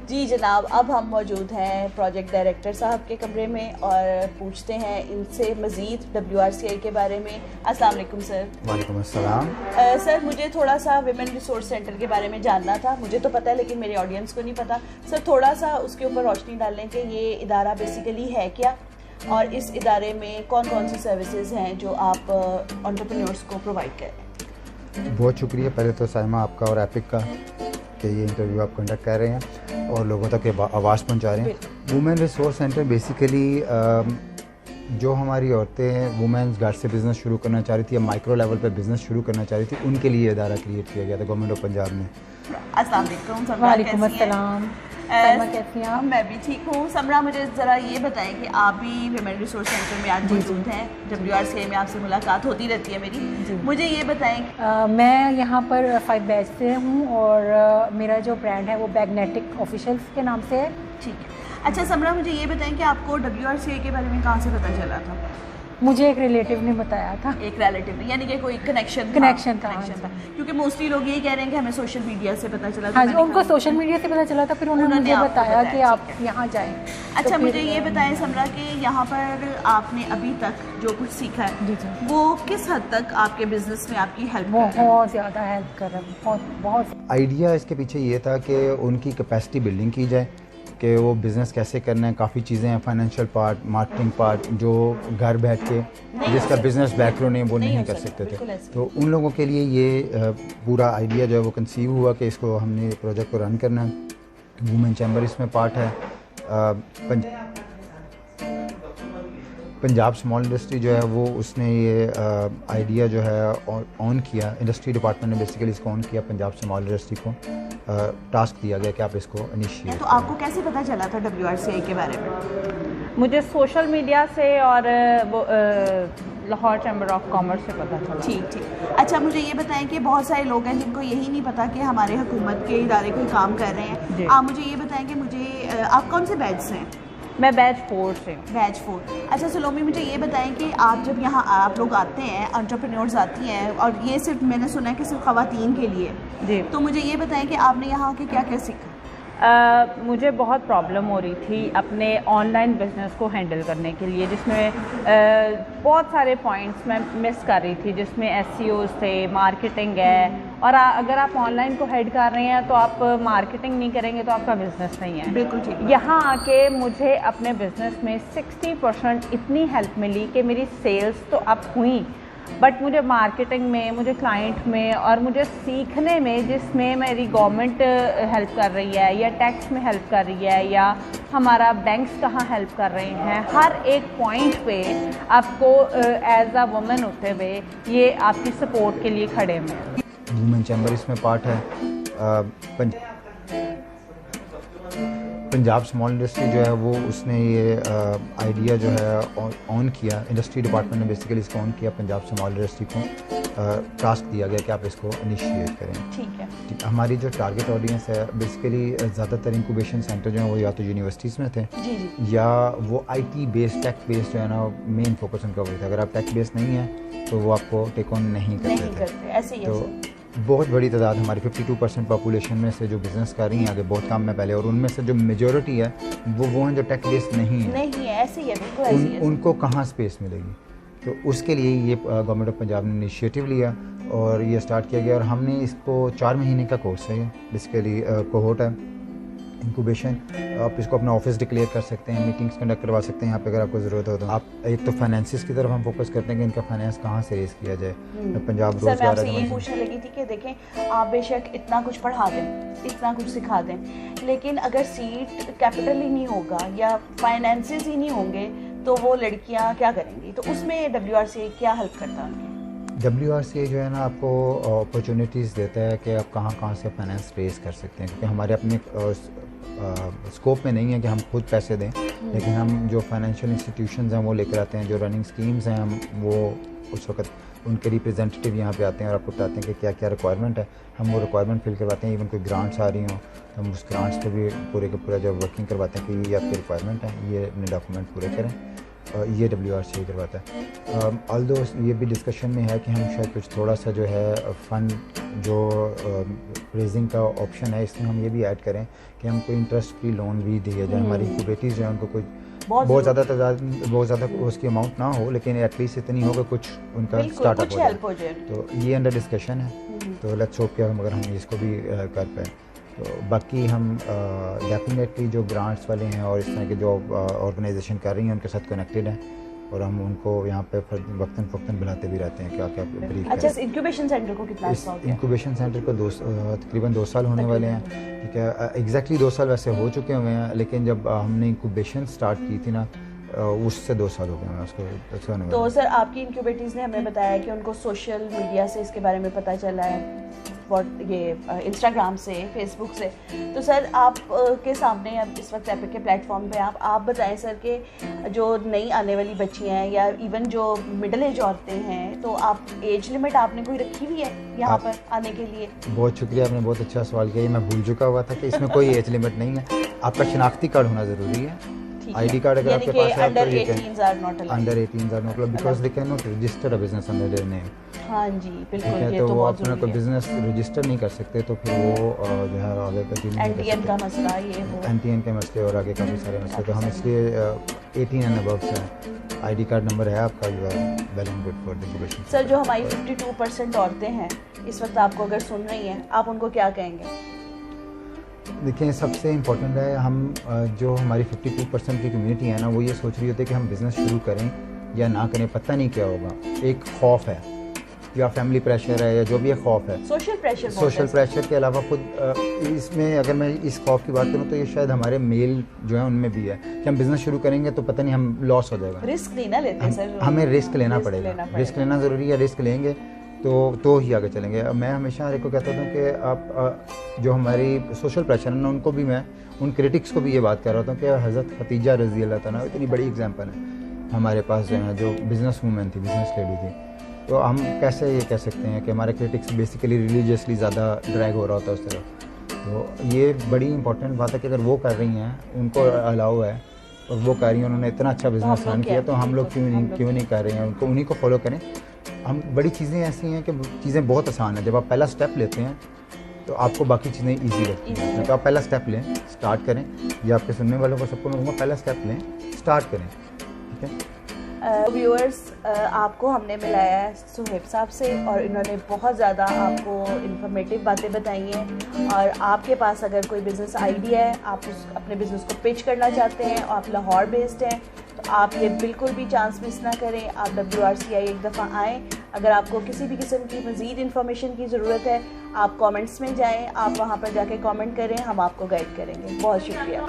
जी जनाब, अब हम मौजूद हैं प्रोजेक्ट डायरेक्टर साहब के कमरे में और पूछते हैं इनसे मज़ीद WRCI के बारे में। अस्सलाम वालेकुम सर। वालेकुम अस्सलाम। सर मुझे थोड़ा सा विमेन रिसोर्स सेंटर के बारे में जानना था। मुझे तो पता है लेकिन मेरे ऑडियंस को नहीं पता। सर थोड़ा सा उसके ऊपर रोशनी डालें कि ये इदारा बेसिकली है क्या और इस इदारे में कौन कौन सी सर्विसेज हैं जो आप एंटरप्रेन्योर्स को प्रोवाइड करें। बहुत शुक्रिया पहले तो साइमा आपका और एपिक का कि ये इंटरव्यू आप कंडक्ट कर रहे हैं और लोगों तक आवाज़ पहुंचा रहे हैं। वुमेन रिसोर्स सेंटर बेसिकली जो हमारी औरतें हैं वुमेन्स घर से बिज़नेस शुरू करना चाह रही थी या माइक्रो लेवल पे बिज़नेस शुरू करना चाह रही थी, उनके लिए इदारा क्रिएट किया गया था गवर्नमेंट ऑफ पंजाब ने। अस्सलाम वालेकुम। वालेकुम अस्सलाम। कैसी हैं आप? मैं भी ठीक हूँ। समरा, मुझे ज़रा ये बताएं कि आप भी विमेन रिसोर्स सेंटर में आज मौजूद हैं। WRCI में आपसे मुलाकात होती रहती है मेरी। मुझे ये बताएं मैं यहाँ पर 5 बैच से हूँ और मेरा जो ब्रांड है वो बैगनेटिक ऑफिशियल्स के नाम से है। ठीक है। अच्छा समरा, मुझे ये बताएं कि आपको WRCI के बारे में कहाँ से पता चला था। मुझे एक रिलेटिव ने बताया था। एक रिलेटिव ने, यानी कि कोई कनेक्शन था। क्योंकि मोस्टली लोग यही कह रहे हैं कि हमें सोशल मीडिया से पता चला। हाँ जी, उनको सोशल मीडिया से पता चला था, फिर उन्होंने मुझे बताया कि आप यहाँ जाएं। अच्छा, मुझे ये बताएं समरा कि यहाँ पर आपने अभी तक जो कुछ सीखा है जी वो किस हद तक आपके बिजनेस में आपकी हेल्प बहुत ज़्यादा हेल्प कर रहा है। बहुत आइडिया इसके पीछे ये था कि उनकी कैपेसिटी बिल्डिंग की जाए कि वो बिज़नेस कैसे करना है। काफ़ी चीज़ें हैं, फाइनेंशियल पार्ट, मार्केटिंग पार्ट, जो घर बैठ के जिसका बिज़नेस बैकग्राउंड है वो नहीं कर सकते थे। तो उन लोगों के लिए ये पूरा आइडिया जो है वो कंसीव हुआ कि इसको हमने प्रोजेक्ट को रन करना है। वुमेन चैम्बर इसमें पार्ट है। पंजाब स्मॉल इंडस्ट्री जो है वो उसने ये आइडिया जो है ऑन किया। इंडस्ट्री डिपार्टमेंट ने बेसिकली इसको ऑन किया। पंजाब स्मॉल इंडस्ट्री को टास्क दिया गया कि आप इसको इनिशिएट। तो आपको कैसे पता चला था WRCI के बारे में। मुझे सोशल मीडिया से और लाहौर चैम्बर ऑफ कॉमर्स से पता चला। ठीक। अच्छा, मुझे ये बताएं कि बहुत सारे लोग हैं जिनको यही नहीं पता कि हमारे हुकूमत के इदारे कोई काम कर रहे हैं। आप मुझे ये बताएं कि आप कौन से बैच से हैं। मैं बैच 4 से हूँ। बैच 4। अच्छा सलोमी, मुझे ये बताएं कि आप जब यहाँ आप लोग आते हैं, एंटरप्रेन्योर्स आती हैं और ये सिर्फ मैंने सुना है कि सिर्फ ख़वातीन के लिए जी, तो मुझे ये बताएं कि आपने यहाँ आके क्या क्या सीखा। मुझे बहुत प्रॉब्लम हो रही थी अपने ऑनलाइन बिज़नेस को हैंडल करने के लिए, जिसमें बहुत सारे पॉइंट्स मैं मिस कर रही थी, जिसमें SEOs थे, मार्केटिंग है। और अगर आप ऑनलाइन को हेड कर रहे हैं तो आप मार्केटिंग नहीं करेंगे तो आपका बिज़नेस नहीं है। बिल्कुल ठीक। यहाँ आके मुझे अपने बिज़नेस में 60% इतनी हेल्प मिली कि मेरी सेल्स तो अप हुई, बट मुझे मार्केटिंग में, मुझे क्लाइंट में और मुझे सीखने में, जिसमें मेरी गवर्नमेंट हेल्प कर रही है या टैक्स में हेल्प कर रही है या हमारा बैंक्स कहाँ हेल्प कर रहे हैं, हर एक पॉइंट पे आपको एज अ वुमेन होते हुए ये आपकी सपोर्ट के लिए खड़े हैं। वुमेन चैम्बर इसमें पार्ट है। पंजाब स्मॉल इंडस्ट्री जो है वो उसने ये आइडिया जो है ऑन किया। इंडस्ट्री डिपार्टमेंट ने बेसिकली इसको ऑन किया। पंजाब स्मॉल इंडस्ट्री को टास्क दिया गया कि आप इसको इनिशिएट करें। ठीक है। हमारी जो टारगेट ऑडियंस है बेसिकली ज़्यादातर इंक्यूबेशन सेंटर जो है वो या तो यूनिवर्सिटीज़ में थे जी। या वो IT बेस्ड, टेक बेस्ड जो है ना मेन फोकस उनका वही था। अगर आप टेक बेस्ड नहीं है तो वो आपको टेक ऑन नहीं करते थे। ऐसे ही तो बहुत बड़ी तादाद हमारी 52% पॉपुलेशन में से जो बिज़नेस कर रही हैं आगे बहुत काम में पहले, और उनमें से जो मेजॉरिटी है वो हैं जो टेक बेस्ड नहीं है। ऐसे ही है, बिल्कुल ऐसे ही है। उनको कहाँ स्पेस मिलेगी। तो उसके लिए ये गवर्नमेंट ऑफ पंजाब ने इनिशिएटिव लिया और ये स्टार्ट किया गया। और हमने इसको 4 महीने का कोर्स है, बेसिकली कोहोर्ट है, इंक्यूबेशन। आप इसको अपना ऑफिस डिक्लेयर कर सकते हैं, मीटिंग्स कंडक्ट करवा सकते हैं यहाँ पे अगर आपको ज़रूरत हो तो। आप एक तो फाइनेंसिस की तरफ हम फोकस करते हैं कि इनका फाइनेंस कहाँ से रेस किया जाए। पंजाब सर, मैं आपसे रोजगार ये पूछने लगी थी कि देखें, आप बेशक इतना कुछ पढ़ा दें, इतना कुछ सिखा दें, लेकिन अगर सीट कैपिटल ही नहीं होगा या फाइनेंसेस ही नहीं होंगे तो वो लड़कियाँ क्या करेंगी। तो उसमें WRCI क्या हेल्प करता है उनकी। WRCI जो है ना आपको अपॉर्चुनिटीज़ देता है कि आप कहाँ से फाइनेंस रेस कर सकते हैं, क्योंकि हमारे अपने स्कोप में नहीं है कि हम खुद पैसे दें, लेकिन हम जो फाइनेंशियल इंस्टीट्यूशंस हैं वो लेकर आते हैं। जो रनिंग स्कीम्स हैं हम वो उस वक्त उनके रिप्रेजेंटेटिव यहाँ पे आते हैं और आपको बताते हैं कि क्या क्या रिक्वायरमेंट है। हम वो रिक्वायरमेंट फिल करवाते हैं। इवन कोई ग्रांट्स आ रही हों तो हम उस ग्रांट्स पे भी पूरे का पूरा जब वर्किंग करवाते हैं कि ये आपकी रिक्वायरमेंट है, ये अपने डॉक्यूमेंट पूरे करें। ये WRC करवाता है। ऑल्दो ये भी डिस्कशन में है कि हम शायद कुछ थोड़ा सा जो है फ़ंड जो रेजिंग का ऑप्शन है इसमें हम ये भी ऐड करें कि हम कोई इंटरेस्ट फ्री लोन भी दिए जाए। हमारी इंक्यूबेटर्स जो है उनको कोई बहुत ज़्यादा उसकी अमाउंट ना हो, लेकिन एटलीस्ट इतनी हो कि कुछ उनका स्टार्टअप हो जाए। तो ये अंडर डिस्कशन है, तो लेट्स होप कि अगर हम इसको भी कर पाएँ। तो बाकी हम डेफिनेटली जो ग्रांट्स वाले हैं और इस तरह के जो ऑर्गेनाइजेशन कर रही हैं उनके साथ कनेक्टेड हैं, और हम उनको यहाँ पे वक्तन फ़क्तन बुलाते भी रहते हैं क्या क्या ब्रीफ। अच्छा, इस इंक्यूबेशन सेंटर को कितना इस इंक्यूबेशन सेंटर को तकरीबन 2 साल होने वाले हैं, ठीक है। एग्जैक्टली 2 साल वैसे हो चुके हुए हैं, लेकिन जब हमने इंक्यूबेशन स्टार्ट की थी ना उससे 2 साल हो गए हैं उसको। तो सर आपकी इंक्यूबेटर्स ने हमें बताया कि उनको सोशल मीडिया से इसके बारे में पता चला है, ये इंस्टाग्राम से, फेसबुक से। तो सर आप के सामने अब इस वक्त एपिक के प्लेटफॉर्म पे आप बताएं सर कि जो नई आने वाली बच्चियां हैं या इवन जो मिडिल एज औरतें हैं, तो आप एज लिमिट आपने कोई रखी हुई है यहाँ पर आने के लिए? बहुत शुक्रिया, आपने बहुत अच्छा सवाल किया। मैं भूल चुका हुआ था कि इसमें कोई एज लिमिट नहीं है। आपका शनाख्ती कार्ड होना ज़रूरी है। ID कार्ड अगर आपके पास है तो ये under 18 are not allowed because they can not register a business under their name. हाँ जी बिल्कुल, ये तो तो वो बहुत अपना कोई बिजनेस रजिस्टर नहीं कर सकते, तो फिर वो जो है आगे का चीज़ नहीं कर NTN का मसला, ये वो NTN के मसले और आगे काफ़ी सारे मसले। तो हम इसलिए 18 एंड अबव से ID कार्ड नंबर है आपका, you are well and good for the education. Sir जो हमारी 52% औरतें हैं इस वक्त आपको अगर सुन रही हैं, आप उनको क्या कहेंगे? देखिए, सबसे इम्पोर्टेंट है हम जो हमारी 52% की कम्युनिटी है ना, वो ये सोच रही होती है कि हम बिज़नेस शुरू करें या ना करें, पता नहीं क्या होगा। एक खौफ है या फैमिली प्रेशर है या जो भी एक खौफ है, सोशल प्रेशर के अलावा खुद इसमें अगर मैं इस खौफ की बात करूँ तो ये शायद हमारे मेल जो है उनमें भी है कि हम बिज़नेस शुरू करेंगे तो पता नहीं हम लॉस हो जाएगा। रिस्क नहीं ना लेते सर, हमें रिस्क लेना पड़ेगा, रिस्क लेना ज़रूरी है। रिस्क लेंगे तो ही आगे चलेंगे। मैं हमेशा हर एक को कहता हूँ कि आप जो हमारी सोशल प्रेशर है ना, उनको भी मैं उन क्रिटिक्स को भी ये बात कर रहा था कि हज़रत खतीजा रज़ी अल्लाह तआला इतनी बड़ी एग्जांपल है हमारे पास जो है, जो बिज़नेस वूमेन थी, बिज़नेस लेडी थी। तो हम कैसे ये कह सकते हैं कि हमारे क्रिटिक्स बेसिकली रिलीजियसली ज़्यादा ड्रैग हो रहा होता है उस तरफ। तो ये बड़ी इंपॉर्टेंट बात है कि अगर वो कर रही हैं, उनको अलाउ है और वो कर रही हैं, उन्होंने इतना अच्छा बिज़नेस रन किया, तो हम लोग क्यों नहीं कर रहे हैं, उनको उन्हीं को फॉलो करें। हम बड़ी चीज़ें ऐसी हैं कि चीज़ें बहुत आसान है। जब आप पहला स्टेप लेते हैं तो आपको बाकी चीज़ें इजी लगती हैं। तो आप पहला स्टेप लें, स्टार्ट करें। या आपके सुनने वालों को सबको मैं कहूँगा पहला स्टेप लें, स्टार्ट करें, ठीक है। व्यूअर्स, आपको हमने मिलाया है सुहेब साहब से और इन्होंने बहुत ज़्यादा आपको इन्फॉर्मेटिव बातें बताई हैं। और आपके पास अगर कोई बिज़नेस आइडिया है, आप अपने बिज़नेस को पिच करना चाहते हैं और आप लाहौर बेस्ड हैं, तो आप ये बिल्कुल भी चांस मिस ना करें। आप WRCI एक दफ़ा आएँ। अगर आपको किसी भी किस्म की मज़ीद इन्फॉर्मेशन की ज़रूरत है, आप कमेंट्स में जाएं, आप वहाँ पर जाके कमेंट करें, हम आपको गाइड करेंगे। बहुत शुक्रिया।